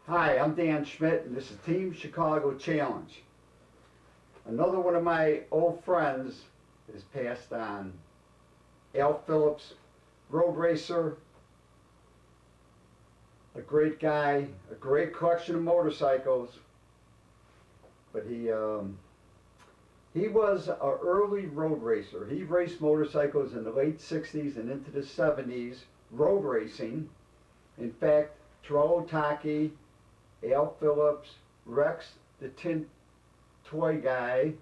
Hi, I'm Dan Schmitt, and this is Team Chicago Challenge. Another one of my old friends is passed on. Phillips, road racer, a great guy, a great collection of motorcycles, but he was an early road racer. He raced motorcycles in the late 60s and into the 70s, road racing. In fact, Terrell Taki, Al Phillips, Rex, the tin toy guy,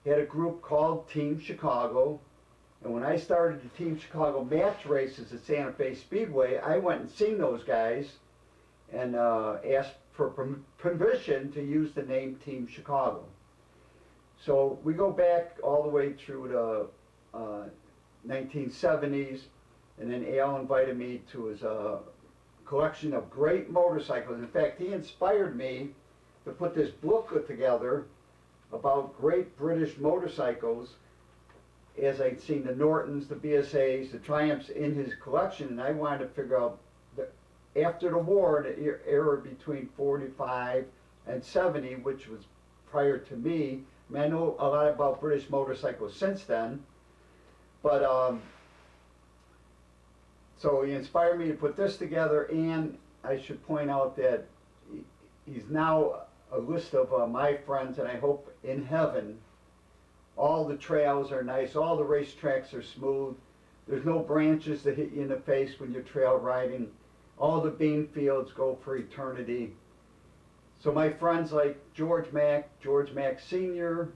had a group called Team Chicago. And when I started the Team Chicago match races at Santa Fe Speedway, I went and seen those guys and asked for permission to use the name Team Chicago. So we go back all the way through the 1970s, and then Al invited me to his collection of great motorcycles. In fact, he inspired me to put this booklet together about great British motorcycles, as I'd seen the Nortons, the BSAs, the Triumphs in his collection, and I wanted to figure out, after the war, the era between 45 and 70, which was prior to me. I mean, I know a lot about British motorcycles since then, but so he inspired me to put this together, and I should point out that he's now a list of my friends, and I hope in heaven all the trails are nice, all the racetracks are smooth, there's no branches that hit you in the face when you're trail riding, all the bean fields go for eternity. So my friends like George Mack Sr.,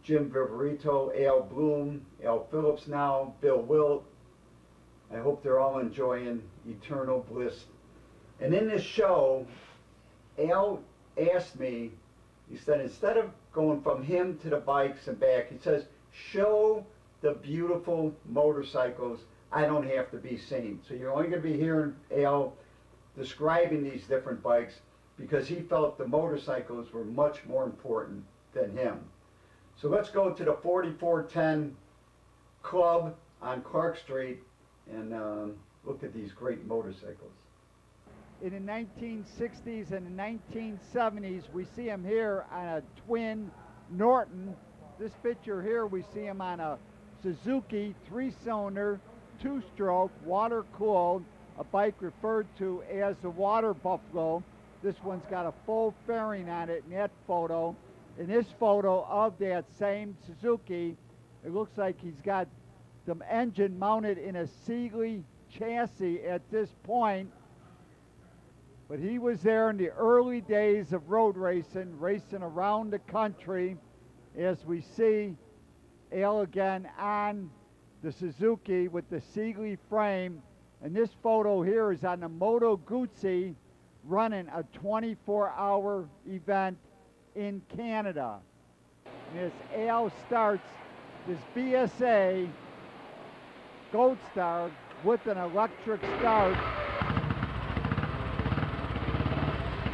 Jim Viverito, Al Bloom, Al Phillips now, Bill Wilt, I hope they're all enjoying eternal bliss. And in this show, Al asked me, he said, instead of going from him to the bikes and back, he says, show the beautiful motorcycles. I don't have to be seen. So you're only going to be hearing Al describing these different bikes because he felt the motorcycles were much more important than him. So let's go to the 4410 Club on Clark Street and look at these great motorcycles. In the 1960s and the 1970s, we see him here on a twin Norton. This picture here, we see him on a Suzuki 3-cylinder, 2-stroke, water-cooled, a bike referred to as the Water Buffalo. This one's got a full fairing on it in that photo. In this photo of that same Suzuki, it looks like he's got the engine mounted in a Sealy chassis at this point. But he was there in the early days of road racing, racing around the country, as we see Al again on the Suzuki with the Sealy frame. And this photo here is on the Moto Guzzi running a 24-hour event in Canada. And as Al starts this BSA Gold Star with an electric start,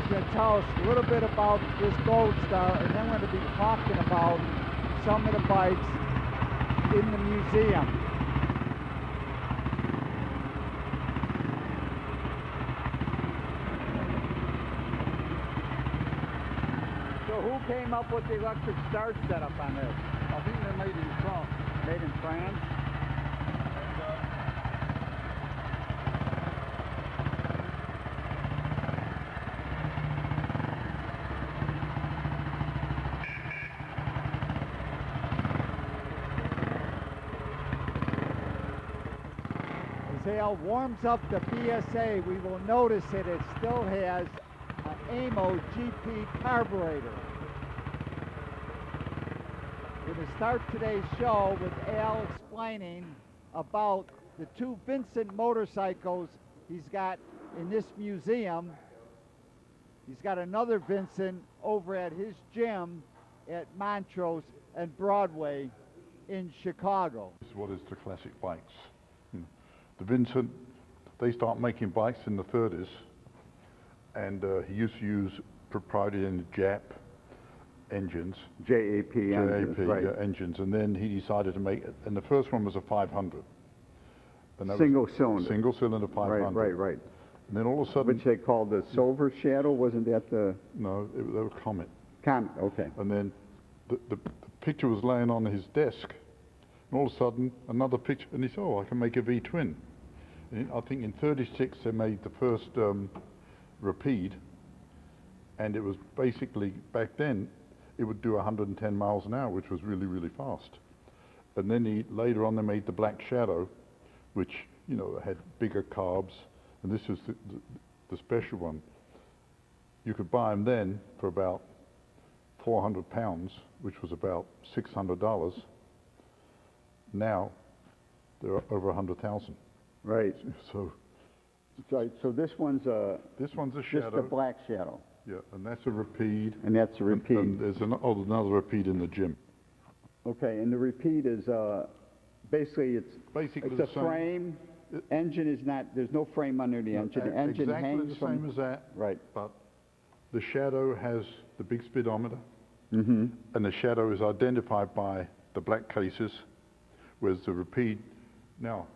going to tell us a little bit about this Gold Star, and then we're going to be talking about some of the bikes in the museum. So who came up with the electric start setup on this? I think they're made in France. Made in France? As Al warms up the BSA, we will notice that it still has an AMO GP carburetor. We're going to start today's show with Al explaining about the two Vincent motorcycles he's got in this museum. He's got another Vincent over at his gym at Montrose and Broadway in Chicago. This is what is the classic bikes. The Vincent, they start making bikes in the 30s, and he used to use proprietary Jap engines. JAP engines, right. Engines, and then he decided to make it, and the first one was a 500. Single cylinder. Single cylinder 500. Right. And then all of a sudden, which they called the Silver Shadow, wasn't that the no, they were Comet. Comet? Okay. And then the picture was laying on his desk, and all of a sudden another picture, and he said, "Oh, I can make a V-twin." And I think in '36 they made the first Rapide, and it was basically, back then, it would do 110 miles an hour, which was really, really fast. And then later on they made the Black Shadow, which, you know, had bigger carbs, and this was the special one. You could buy them then for about 400 pounds, which was about $600. Now, they're over 100,000. Right. So So this one's a this one's a just Shadow. a Black Shadow, Yeah, and that's a Rapide. and that's a Rapide. And there's another Rapide in the gym. Okay, and the Rapide is basically it's Basically a the same. frame. Engine is not. There's no frame under the engine. The engine exactly hangs the from. same as that. Right. But the Shadow has the big speedometer, Mm-hmm. and the Shadow is identified by the black cases, whereas the Rapide, now,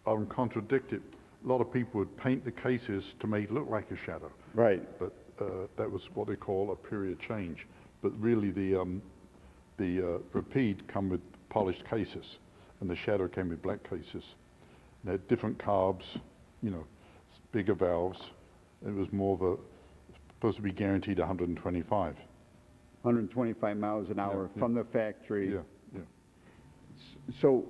I'm contradicted. A lot of people would paint the cases to make it look like a Shadow, Right. but that was what they call a period change. But really, the Rapide come with polished cases, and the Shadow came with black cases. They had different carbs, you know, bigger valves. It was more of a, supposed to be guaranteed 125. 125 miles an hour Yeah, from the factory. Yeah, yeah. So,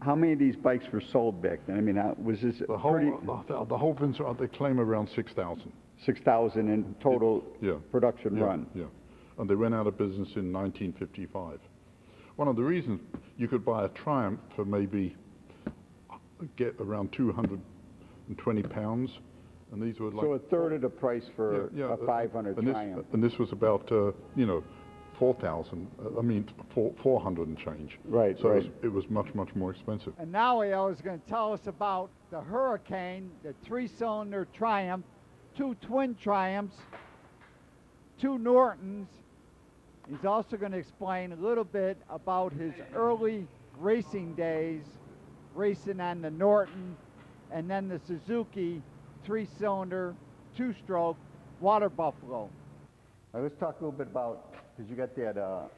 how many of these bikes were sold back then? I mean, was this The whole, pretty the whole Vince, they claim around 6,000. 6,000 in total Yeah. production Yeah, run? yeah. And they went out of business in 1955. One of the reasons you could buy a Triumph for maybe get around 220 pounds, and these were like... So a third of the price for Yeah, yeah, a 500 and Triumph. and this was about, you know, 4,000, 400 and change. Right, so right. It was much, much more expensive. And now he is going to tell us about the Hurricane, the three-cylinder Triumph, two twin Triumphs, two Nortons. He's also going to explain a little bit about his early racing days, racing on the Norton and then the Suzuki three-cylinder, two-stroke Water Buffalo. Now let's talk a little bit about, because you got that,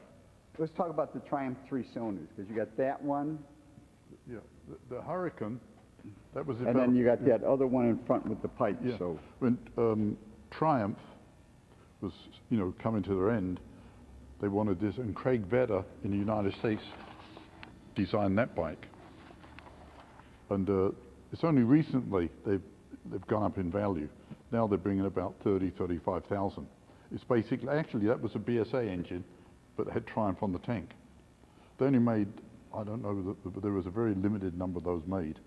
let's talk about the Triumph 3 cylinders, because you got that one, Yeah, the Hurricane, that was and then you got that other one in front with the pipe. Yeah. So When Triumph was, you know, coming to their end, they wanted this, and Craig Vedder in the United States designed that bike. And it's only recently they've gone up in value. Now they're bringing about 35,000. It's basically, actually that was a BSA engine, but it had Triumph on the tank. They only made, I don't know, but there was a very limited number of those made,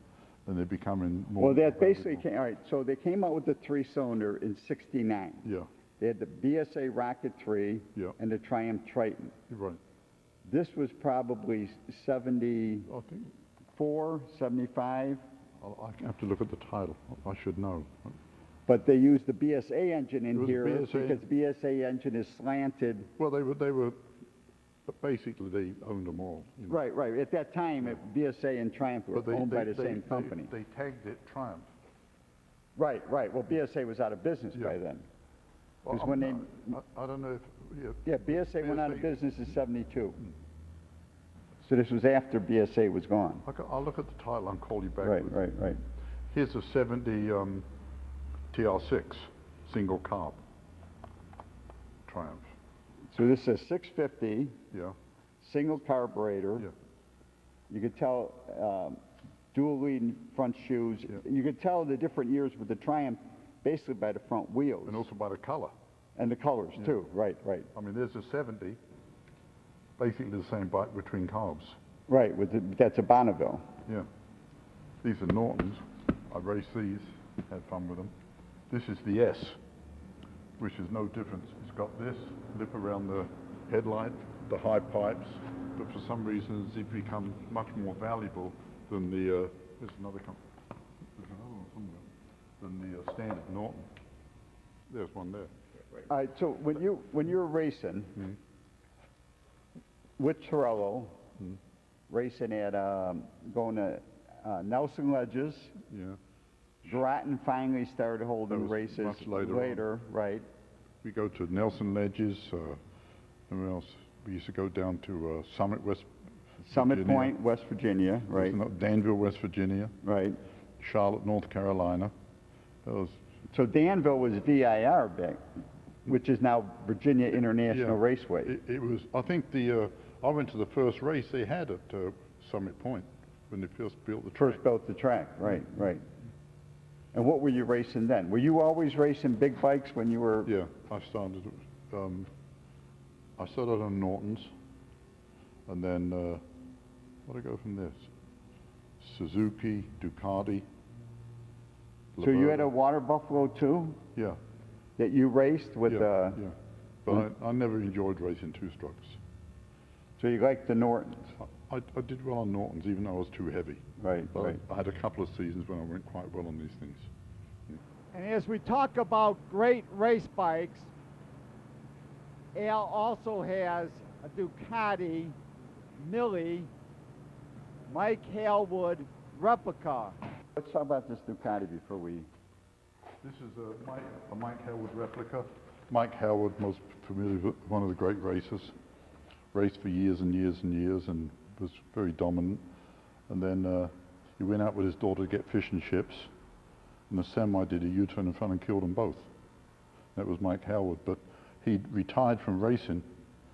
and they're becoming more. well, that basically valuable. came, all right, so they came out with the 3-cylinder in '69. Yeah, They had the BSA Rocket 3 Yeah. and the Triumph Triton. you're right. This was probably 74, I think 75, I have to look at the title. I should know. but they used the BSA engine It in was here BSA. because BSA engine is slanted. Well, they were basically they owned them all. You know. Right, right. At that time, BSA and Triumph were But owned by the same company. They tagged it Triumph. Right, right. Well, BSA was out of business Yeah. by then. Well, Because when I don't know if, yeah. Yeah, BSA went out of BSA business in '72. So this was after BSA was gone. I'll look at the title and call you back. Right, with- right, right. Here's a 70 TR6 single carb Triumph. So this is a 650 Yeah, single carburetor. yeah. You could tell dual lead front shoes. Yeah. You could tell the different years with the Triumph basically by the front wheels And also by the color. and the colors Yeah. too. Right, right, I mean, there's a 70, basically the same bike between carbs. right. That's a Bonneville. Yeah. These are Nortons. I raced these, had fun with them. This is the S, which is no difference. It's got this lip around the headlight, the high pipes, but for some reasons it becomes much more valuable than the, there's another one somewhere, than the standard Norton. There's one there. All right. So when you were racing Mhm. with Torello, Mhm. racing at going to Nelson Ledges, Yeah. Groton finally started That holding was races much later on. right? We go to Nelson Ledges, and where else? We used to go down to Summit, West Summit Virginia. Point, West Virginia, right? Danville, West Virginia. Right. Charlotte, North Carolina. That was, So Danville was VIR back, which is now Virginia International yeah, Raceway. it was, I think I went to the first race they had at Summit Point when they first built the track. First built the track, right, right. And what were you racing then? Were you always racing big bikes when you were? Yeah, I started on Nortons, and then where did I go from this? Suzuki, Ducati. So you had a Laboda. water buffalo too Yeah, that you raced with? yeah. But I never enjoyed racing two-strokes. So you liked the Nortons, I did well on Nortons, even though I was too heavy. right? But Right. I had a couple of seasons when I went quite well on these things. And as we talk about great race bikes, Al also has a Ducati Millie Mike Halewood replica. Let's talk about this Ducati before we. This is a Mike Halewood replica. Mike Halewood, most familiar with one of the great racers, raced for years and years and years and was very dominant. And then he went out with his daughter to get fish and chips, and the semi did a U-turn in front and killed them both. That was Mike Halewood, but he retired from racing.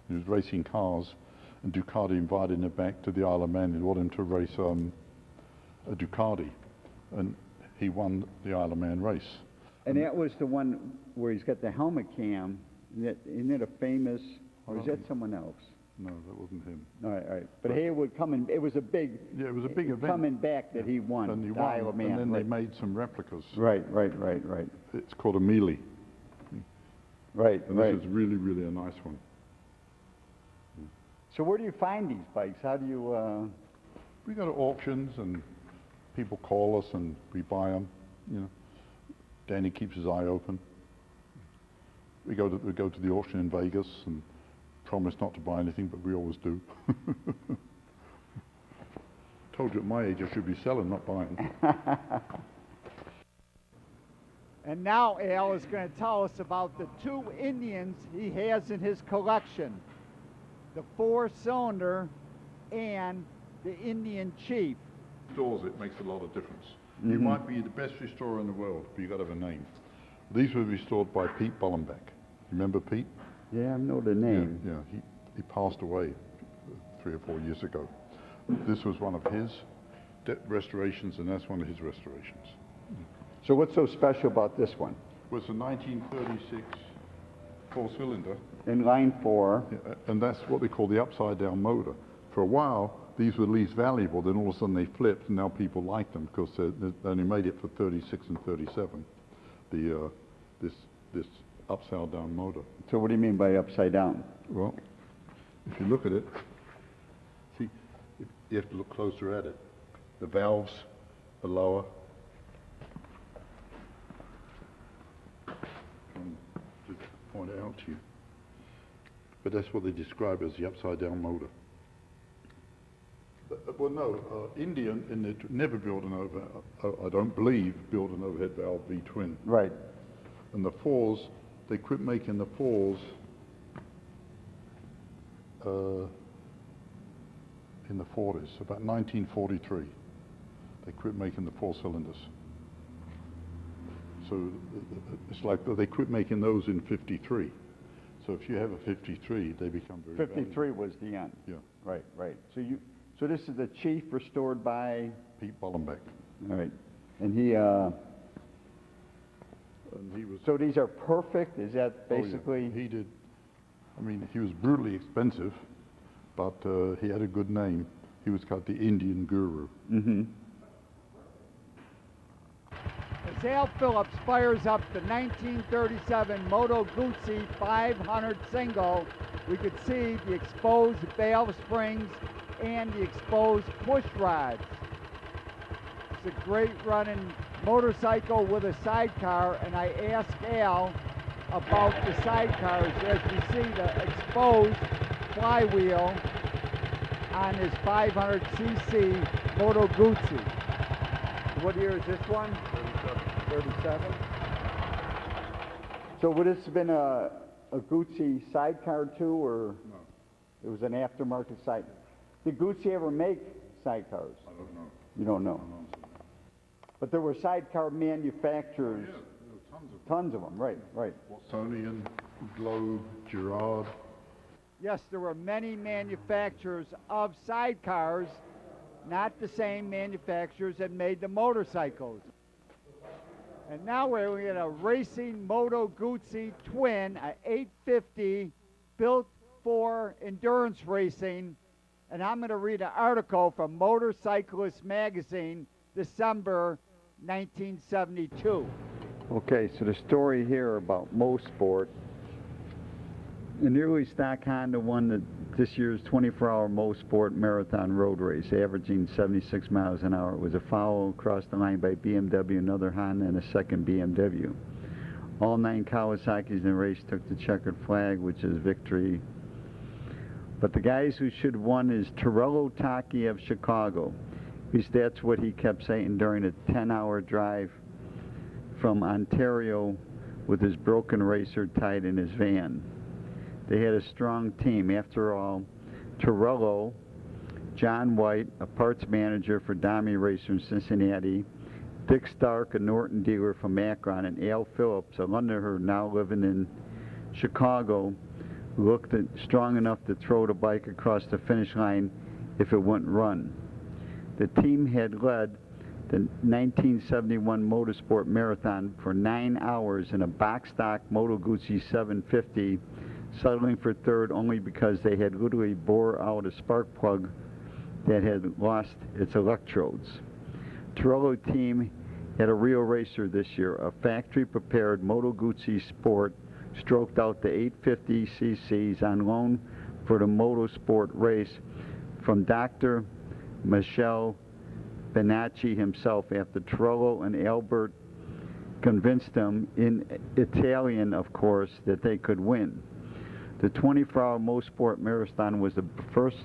He was racing cars, and Ducati invited him back to the Isle of Man. They wanted him to race a Ducati, and he won the Isle of Man race. And that was the one where he's got the helmet cam. Isn't it a famous, or is that someone else? No, that wasn't him. All right, all right. But Haywood coming, it was a big. Yeah, it was a big event. Coming back that he won. And he the Isle won, of Man, and then right. they made some replicas. Right. It's called a melee, Right, and right. this is really, really a nice one. So where do you find these bikes? How do you, We go to auctions, and people call us, and we buy them. You know, Danny keeps his eye open. We go to the auction in Vegas and promise not to buy anything, but we always do. Told you at my age I should be selling, not buying. And now Al is going to tell us about the two Indians he has in his collection, the four-cylinder and the Indian Chief. Stores, it makes a lot of difference. You might be the best restorer in the world, but you got to have a name. These were restored by Pete Bollenbeck. Remember Pete? yeah, I know the name. Yeah, he passed away 3 or 4 years ago. This was one of his restorations, and that's one of his restorations. So what's so special about this one? It was a 1936 four-cylinder, In line 4, and that's what they call the upside-down motor. For a while, these were least valuable. Then all of a sudden they flipped, and now people like them because they only made it for 36 and 37. This upside-down motor. so what do you mean by upside down? Well, if you look at it, see, you have to look closer at it. The valves are lower. To point it out to you. But that's what they describe as the upside-down motor. Well, no, Indian never built an overhead, I don't believe, built an overhead valve V-twin. Right. And the fours, they quit making the fours in the 40s, about 1943. They quit making the four cylinders. So it's like they quit making those in 53. So if you have a 53, they become very 53 was the end. Yeah. Right, right. So this is the Chief restored by, Pete Bollenbeck. all right. And he, And he was... so these are perfect? Is that Oh, yeah. basically? He did. I mean, he was brutally expensive, but he had a good name. He was called the Indian Guru. Mm-hmm. As Al Phillips fires up the 1937 Moto Guzzi 500 single, we could see the exposed valve springs and the exposed push rods. It's a great running motorcycle with a sidecar, and I asked Al about the sidecars as we see the exposed flywheel on his 500cc Moto Guzzi. What year is this one? 37. So would this have been a Gucci sidecar too, or? No. It was an aftermarket side. Did Gucci ever make sidecars? I don't know. You don't know. But there were sidecar manufacturers. Yeah, there were tons of them. Tons of them, right, right. Watsonian, Globe, Girard. Yes, there were many manufacturers of sidecars, not the same manufacturers that made the motorcycles. And now we're in a racing Moto Guzzi twin, a 850 built for endurance racing. And I'm going to read an article from Motorcyclist Magazine, December 1972. Okay, so the story here about Mosport. An early stock Honda won this year's 24-hour Mosport Marathon road race, averaging 76 miles an hour. It was a foul across the line by BMW, another Honda, and a second BMW. All 9 Kawasaki's in the race took the checkered flag, which is victory. But the guys who should have won is Torello Taki of Chicago, because that's what he kept saying during a 10-hour drive from Ontario with his broken racer tied in his van. They had a strong team. After all, Torello, John White, a parts manager for Dami Racer in Cincinnati, Dick Stark, a Norton dealer from Akron, and Al Phillips, a Londoner now living in Chicago, looked strong enough to throw the bike across the finish line if it wouldn't run. The team had led the 1971 Motorsport Marathon for 9 hours in a box stock Moto Guzzi 750, settling for third only because they had literally bore out a spark plug that had lost its electrodes. Torello team had a real racer this year, a factory-prepared Moto Guzzi Sport stroked out the 850 cc's on loan for the Motorsport race from Dr. Michel Benacci himself after Torello and Albert convinced them, in Italian of course, that they could win. The 24-hour Mosport Marathon was the first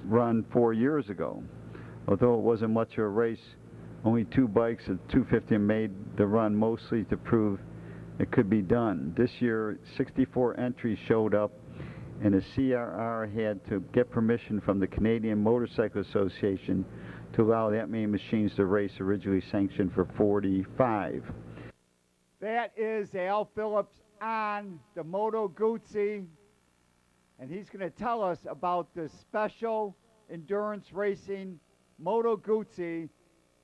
run 4 years ago. Although it wasn't much of a race, only 2 bikes at 250 made the run, mostly to prove it could be done. This year, 64 entries showed up, and the CRR had to get permission from the Canadian Motorcycle Association to allow that many machines to race, originally sanctioned for 45. That is Al Phillips on the Moto Guzzi, and he's going to tell us about the special endurance racing Moto Guzzi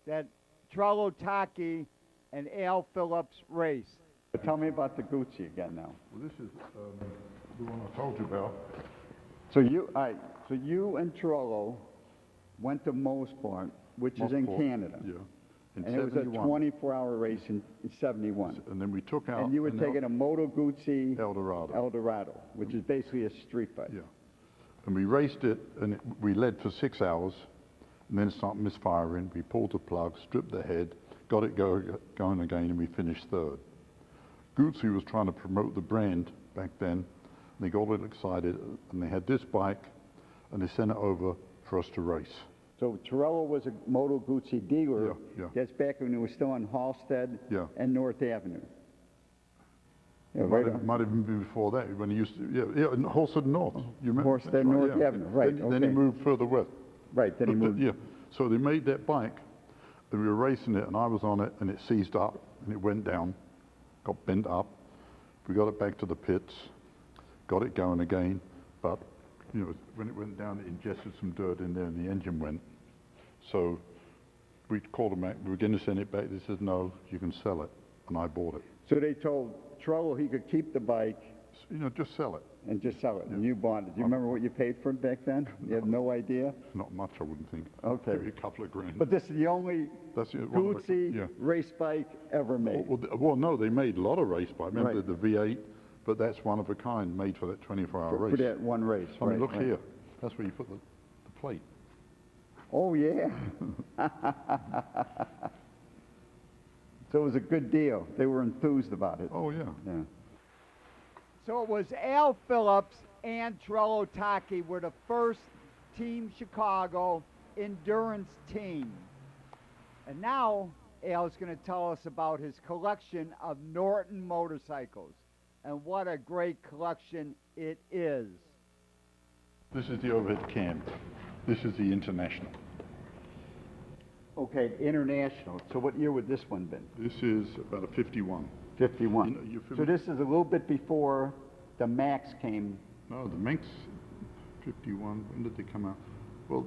that Torello Taki and Al Phillips race. But tell me about the Guzzi again now. Well, this is the one I told you about. So you and Torello went to Mosport, which is in Mosport, Canada. Yeah. In And it was a 71. 24-hour race in 71. And then we took out And you were an taking a Moto Guzzi Eldorado. which is basically a street bike. Yeah. And we raced it, and we led for 6 hours, and then it started misfiring. We pulled the plug, stripped the head, got it going again, and we finished third. Guzzi was trying to promote the brand back then, and they got all excited, and they had this bike, and they sent it over for us to race. So Torello was a Moto Guzzi dealer. Yeah, yeah. That's back when it was still on Halstead Yeah. and North Avenue. Yeah, Might right have, on. might have even been before that, when he used to, yeah, in Halstead North. You remember? Halstead That's North yeah. Avenue, right, Then he okay. moved further west. Right, then he moved. Yeah, so they made that bike, and we were racing it, and I was on it, and it seized up, and it went down, got bent up. We got it back to the pits, got it going again, but, you know, when it went down, it ingested some dirt in there, and the engine went. So we called them back, we were going to send it back. They said, no, you can sell it, and I bought it. So they told Torello he could keep the bike So, you know, just sell it. and just sell it, and you bought it. Do you remember what you paid for it back then? You have no idea? Not much, I wouldn't think. Okay. Maybe a couple of grand. But this is the only That's it, one of the- Guzzi yeah. race bike ever made. Well, no, they made a lot of race bikes. Remember Right. the V8, but that's one of a kind, made for that 24-hour For race. that one race. I mean, right, look right. here. That's where you put the plate. Oh, yeah. So it was a good deal. They were enthused about it. Oh, yeah. Yeah. So it was Al Phillips and Torello Taki were the first Team Chicago endurance team. And now Al's going to tell us about his collection of Norton motorcycles. And what a great collection it is. This is the overhead cam. This is the International. Okay, international. So what year would this one been? This is about a 51. 51. You know, you're So familiar- this is a little bit before the Max came. No, the Manx 51. When did they come out? Well,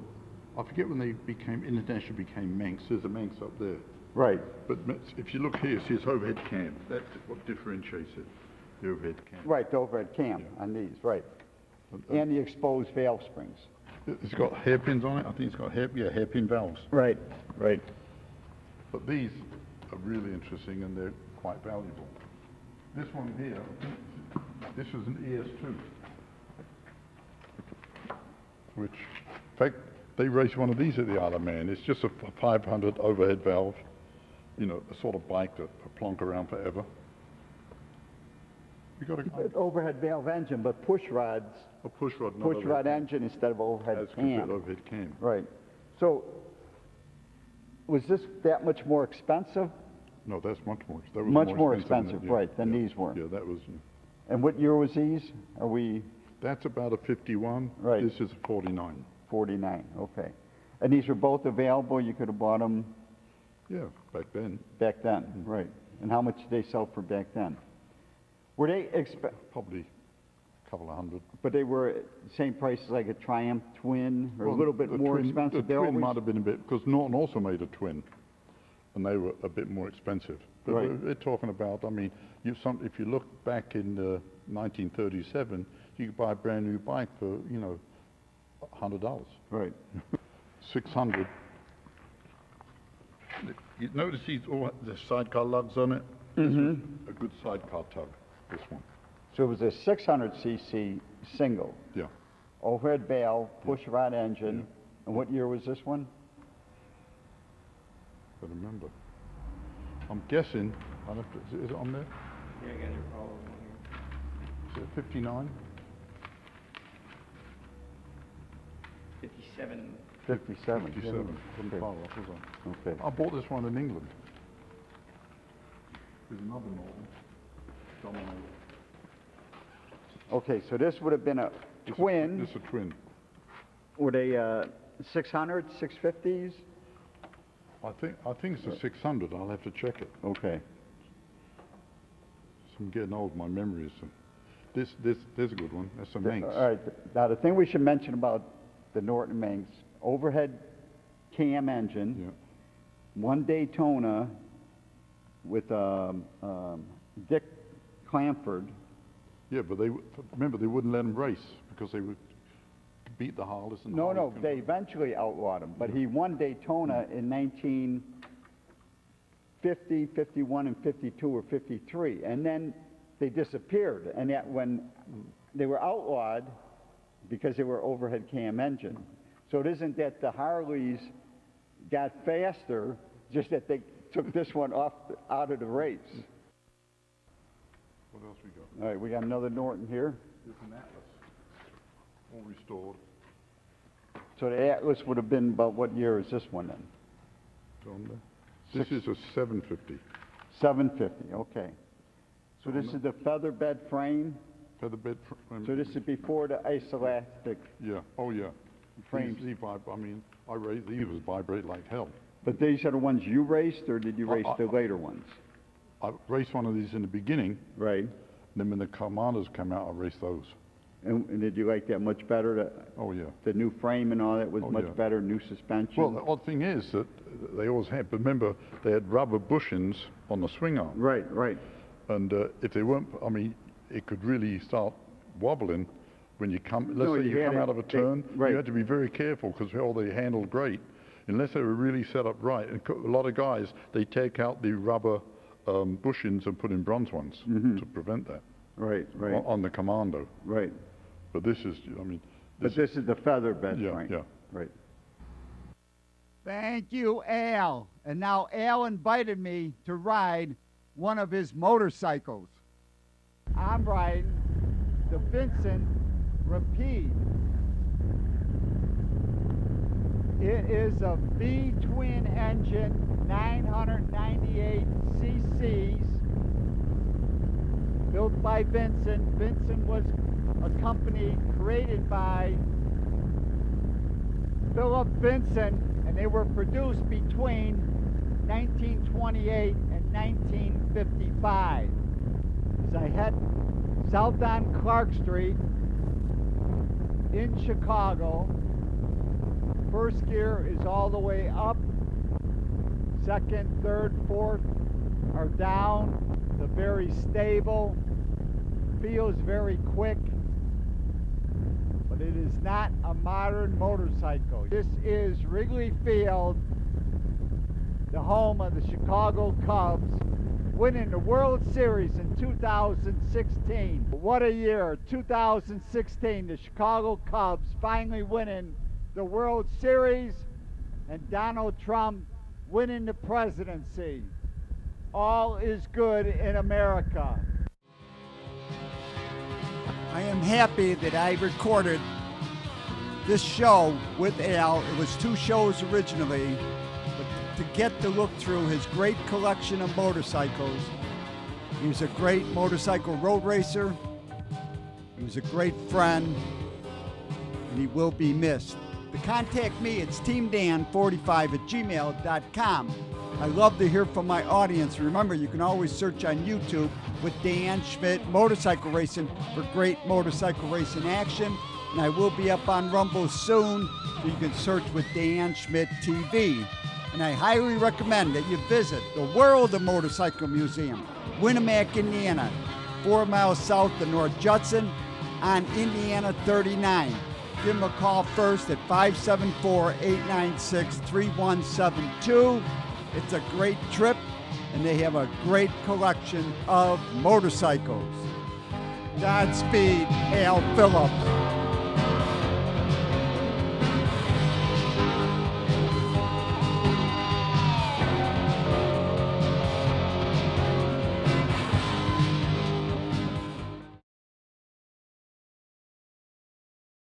I forget when they became International became Manx. There's a Manx up there. Right. But if you look here, see it's overhead cam. That's what differentiates it. The overhead cam. Right, the overhead cam Yeah. on these, right. And And the exposed valve springs. it's got hairpins on it. I think it's got hairpin valves. Right, right. But these are really interesting and they're quite valuable. This one here, this was an ES2, which, in fact, they raced one of these at the Isle of Man. It's just a 500 overhead valve, you know, a sort of bike that plonk around forever. We got Overhead valve engine, but push rods, a push rod, not push overhead rod cam. engine instead of overhead As compared cam. to overhead cam. Right. So, was this that much more expensive? No, that's much more. That was Much more than expensive, that, right, than yeah. these were. Yeah, that was. And what year was these? Are we That's about a 51. Right. This is a 49. 49? Okay. And these were both available? You could have bought them Yeah, back then. back then? Right. And how much did they sell for back then? Were they Probably a couple of hundred. but they were same price as like a Triumph Twin, or a little bit the more twin, expensive? The They're twin always- might have been a bit, because Norton also made a twin, and they were a bit more expensive. But Right. we're talking about, I mean, if you look back in 1937, you could buy a brand new bike for, you know, $100. Right. 600. You notice the sidecar lugs on it? Mm-hmm. A good sidecar tug, this one. So it was a 600cc single, Yeah. overhead valve, push rod engine. Yeah. And what year was this one? I remember. I'm guessing, is it on there? Yeah, I got your follow on Is it 59? here. 57. 57. 57. Wasn't Okay. far off, was I? Okay. I bought this one in England. There's another Norton. Dominator. Okay, so this would have been a twin. This is a twin. Were they 600, 650s? I think it's a 600. I'll have to check it. Okay. I'm getting old. My memory is. There's a good one. That's a Manx. All right. Now, the thing we should mention about the Norton Manx, overhead cam engine, Yeah. one Daytona with Dick Clamford. Yeah, but remember they wouldn't let them race because they would beat the Harleys. And the No, Harleys they eventually outlawed him, but he won Daytona in 1950, 51, and 52 or 53, and then they disappeared. And yet when they were outlawed because they were overhead cam engine. So it isn't that the Harleys got faster, just that they took this one out of the race. What else we got? All right, we got another Norton here. There's an Atlas, all restored. So the Atlas would have been about what year is this one then? On there. This is a 750. 750, okay. So this is the feather bed frame. Feather bed. So this is before the isolastic, Yeah. Oh yeah. Frames. These was vibrate like hell. but these are the ones you raced, or did you race the later ones? I raced one of these in the beginning. Right. Then when the Commandos came out, I raced those. And did you like that much better? Oh yeah. The new frame and all that was Oh, much yeah. better, new suspension? Well, the odd thing is that they always had. But remember, they had rubber bushings on the swing arm, Right, right. and if they weren't, I mean, it could really start wobbling when you come. Let's No, say you you had come it- out of a they- turn. right. You had to be very careful because they handled great, unless they were really set up right. And a lot of guys, they take out the rubber bushings and put in bronze ones to prevent that Right, right, on the Commando. right. But this is, I mean, But this is the feather bed Yeah, frame? yeah. Right. Thank you, Al. And now Al invited me to ride one of his motorcycles. I'm riding the Vincent Rapide. It is a V-twin engine, 998 cc's, built by Vincent. Vincent was a company created by Phillips Vincent, and they were produced between 1928 and 1955. As I head south on Clark Street in Chicago, first gear is all the way up, second, third, fourth are down. They're very stable, feels very quick, but it is not a modern motorcycle. This is Wrigley Field, the home of the Chicago Cubs, winning the World Series in 2016. What a year, 2016, the Chicago Cubs finally winning the World Series and Donald Trump winning the presidency. All is good in America. I am happy that I recorded this show with Al. It was 2 shows originally, but to get to look through his great collection of motorcycles. He was a great motorcycle road racer. He was a great friend, and he will be missed. To contact me, it's teamdan45@gmail.com. I love to hear from my audience. Remember, you can always search on YouTube with Dan Schmitt Motorcycle Racing for great motorcycle racing action. And I will be up on Rumble soon, so you can search with Dan Schmitt TV. And I highly recommend that you visit the World of Motorcycle Museum, Winamac, Indiana, 4 miles south of North Judson on Indiana 39. Give them a call first at 574-896-3172. It's a great trip, and they have a great collection of motorcycles. Godspeed, Al Phillips.